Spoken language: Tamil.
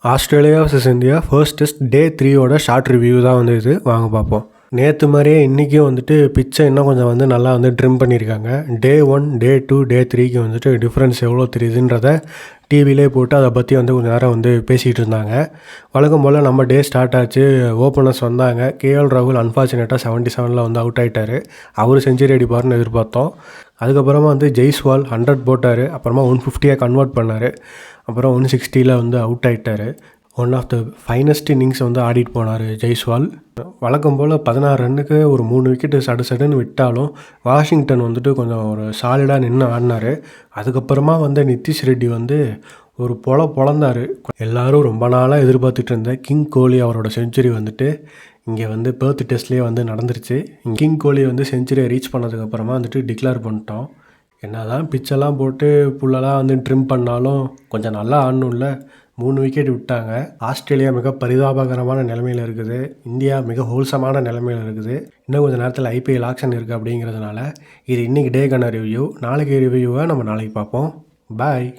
Australia vs India first test day 3யோட ஷார்ட் ரிவ்யூ தான் வந்து இது. வாங்க பார்ப்போம். நேற்று மாதிரியே இன்றைக்கும் வந்துட்டு பிச்சை இன்னும் கொஞ்சம் வந்து நல்லா வந்து ட்ரிம் பண்ணியிருக்காங்க. டே 1, டே 2, டே 3க்கு வந்துட்டு டிஃப்ரென்ஸ் எவ்வளோ தெரியுதுன்றத டிவிலே போட்டு அதை பற்றி வந்து கொஞ்சம் நேரம் வந்து பேசிகிட்டு இருந்தாங்க. வழக்கம் போல் நம்ம டே ஸ்டார்ட் ஆச்சு. ஓப்பனர்ஸ் வந்தாங்க. கேஎல் ராகுல் அன்ஃபார்ச்சுனேட்டாக 77ல் வந்து அவுட் ஆகிட்டார். அவர் செஞ்சுரி அடிப்பார்னு எதிர்பார்த்தோம். அதுக்கப்புறமா வந்து ஜெய்ஸ்வால் 100 போட்டார். அப்புறமா 150 கன்வெர்ட் பண்ணார். அப்புறம் 160ல் வந்து அவுட் ஆகிட்டார். One of the finest innings வந்து ஆடிட்டு போனார் ஜெய்ஸ்வால். வழக்கம் போல் 16 ரன்னுக்கு ஒரு 3 விக்கெட்டு சடுன்னு விட்டாலும் வாஷிங்டன் வந்துட்டு கொஞ்சம் ஒரு சாலிடாக நின்று ஆடினார். அதுக்கப்புறமா வந்து நிதிஷ் ரெட்டி வந்து ஒரு பொழந்தார். எல்லோரும் ரொம்ப நாளாக எதிர்பார்த்துட்டு இருந்த கிங் கோலி அவரோட செஞ்சுரி வந்துட்டு இங்கே வந்து பெர்த் டெஸ்ட்லேயே வந்து நடந்துருச்சு. கிங் கோலி வந்து செஞ்சுரியை ரீச் பண்ணதுக்கப்புறமா வந்துட்டு டிக்ளேர் பண்ணிட்டோம். என்ன தான் பிச்செல்லாம் போட்டு புல்லெல்லாம் வந்து ட்ரிம் பண்ணாலும் கொஞ்சம் நல்லா ஆடணும்ல. 3 விக்கெட் விட்டாங்க. ஆஸ்திரேலியா மிக பரிதாபகரமான நிலைமையில் இருக்குது. இந்தியா மிக ஹோல்சமான நிலைமையில் இருக்குது. இன்னும் கொஞ்சம் நேரத்தில் ஐபிஎல் ஆக்ஷன் இருக்குது அப்படிங்கிறதுனால இது இன்றைக்கி டேக்கான ரிவ்யூ. நாளைக்கு ரிவ்யூவை நம்ம நாளைக்கு பார்ப்போம். பாய்.